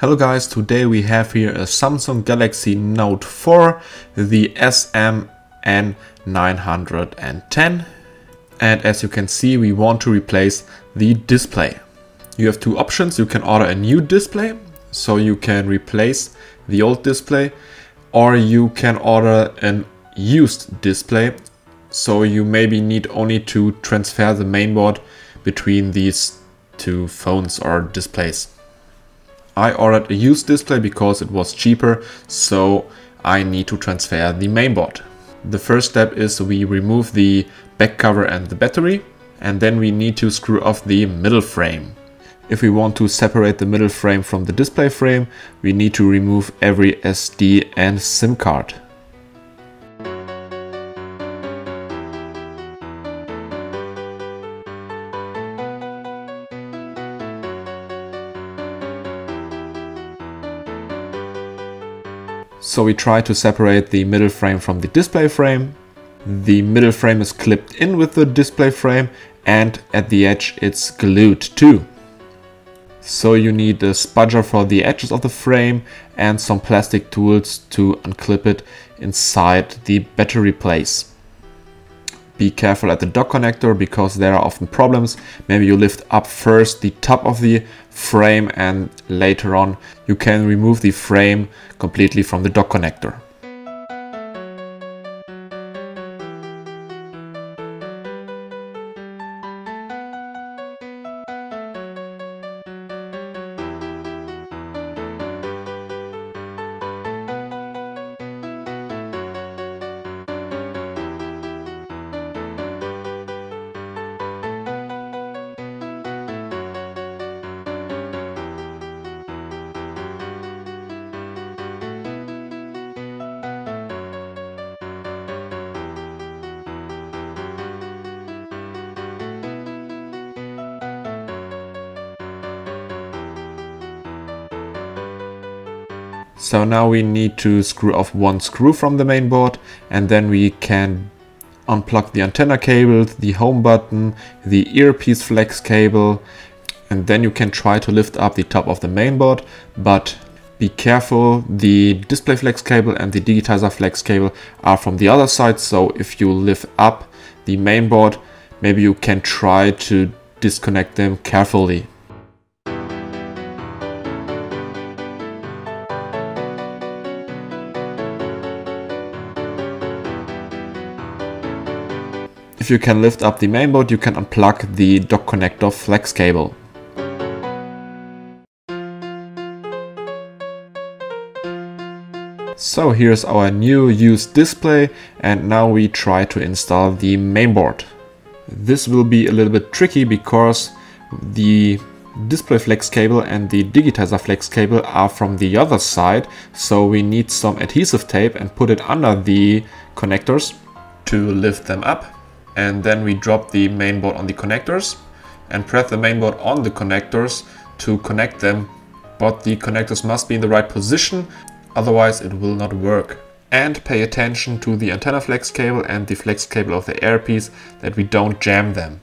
Hello guys, today we have here a Samsung Galaxy Note 4, the SM-N910, and as you can see we want to replace the display. You have two options. You can order a new display, so you can replace the old display, or you can order an used display, so you maybe need only to transfer the mainboard between these two phones or displays. I ordered a used display because it was cheaper, so I need to transfer the mainboard. The first step is we remove the back cover and the battery, and then we need to screw off the middle frame. If we want to separate the middle frame from the display frame, we need to remove every SD and SIM card. So we try to separate the middle frame from the display frame. The middle frame is clipped in with the display frame, and at the edge it's glued too. So you need a spudger for the edges of the frame and some plastic tools to unclip it inside the battery place. Be careful at the dock connector because there are often problems. Maybe you lift up first the top of the frame and later on you can remove the frame completely from the dock connector. So now we need to screw off one screw from the mainboard, and then we can unplug the antenna cable, the home button, the earpiece flex cable, and then you can try to lift up the top of the mainboard, but be careful, the display flex cable and the digitizer flex cable are from the other side, so if you lift up the mainboard, maybe you can try to disconnect them carefully. If you can lift up the mainboard, you can unplug the dock connector flex cable. So here's our new used display, and now we try to install the mainboard. This will be a little bit tricky because the display flex cable and the digitizer flex cable are from the other side, so we need some adhesive tape and put it under the connectors to lift them up. And then we drop the mainboard on the connectors and press the mainboard on the connectors to connect them, but the connectors must be in the right position, otherwise it will not work. And pay attention to the antenna flex cable and the flex cable of the earpiece, that we don't jam them.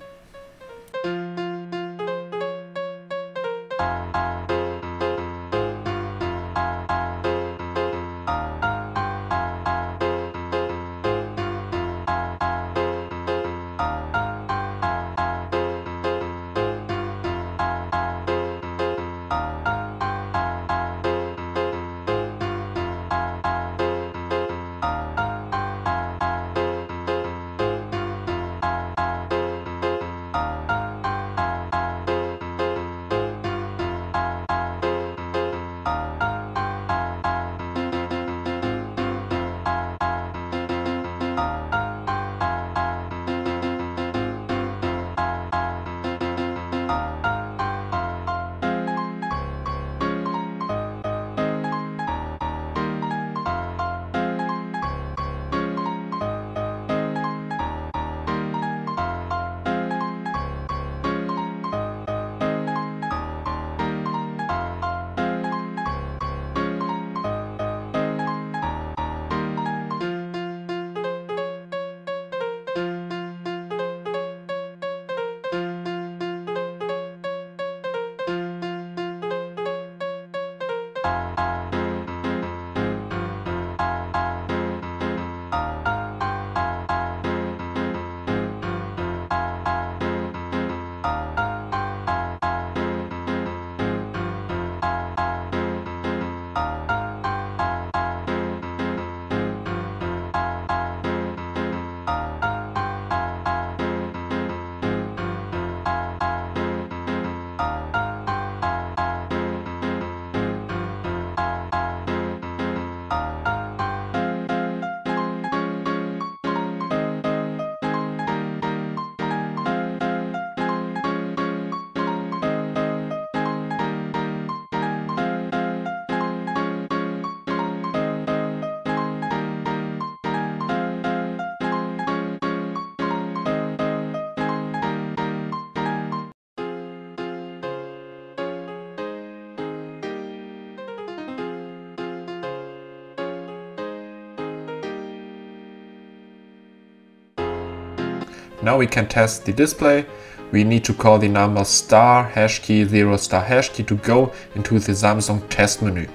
Now we can test the display. We need to call the number star hash key 0 star hash key to go into the Samsung test menu.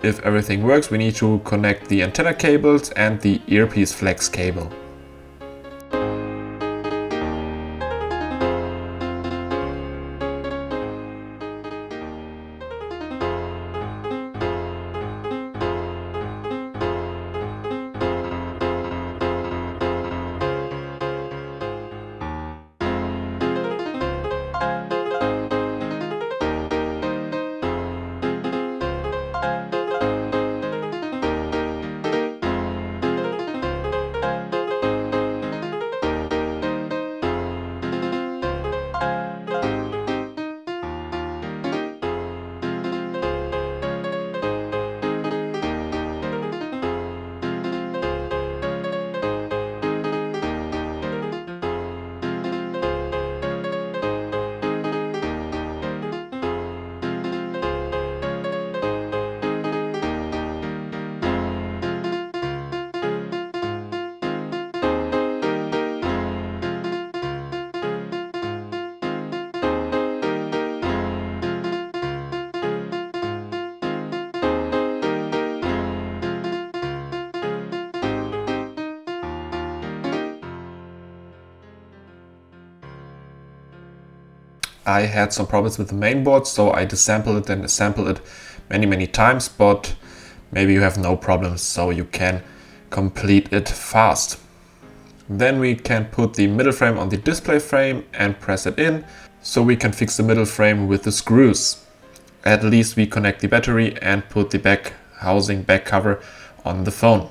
If everything works, we need to connect the antenna cables and the earpiece flex cable. I had some problems with the mainboard, so I desampled it and assembled it many times, but maybe you have no problems, so you can complete it fast. Then we can put the middle frame on the display frame and press it in, so we can fix the middle frame with the screws. At least we connect the battery and put the back housing, back cover on the phone.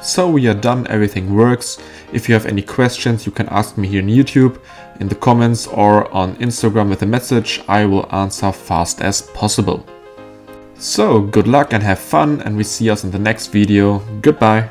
So we are done, everything works. If you have any questions, you can ask me here on YouTube, in the comments or on Instagram with a message. I will answer fast as possible. So good luck and have fun, and we see us in the next video. Goodbye.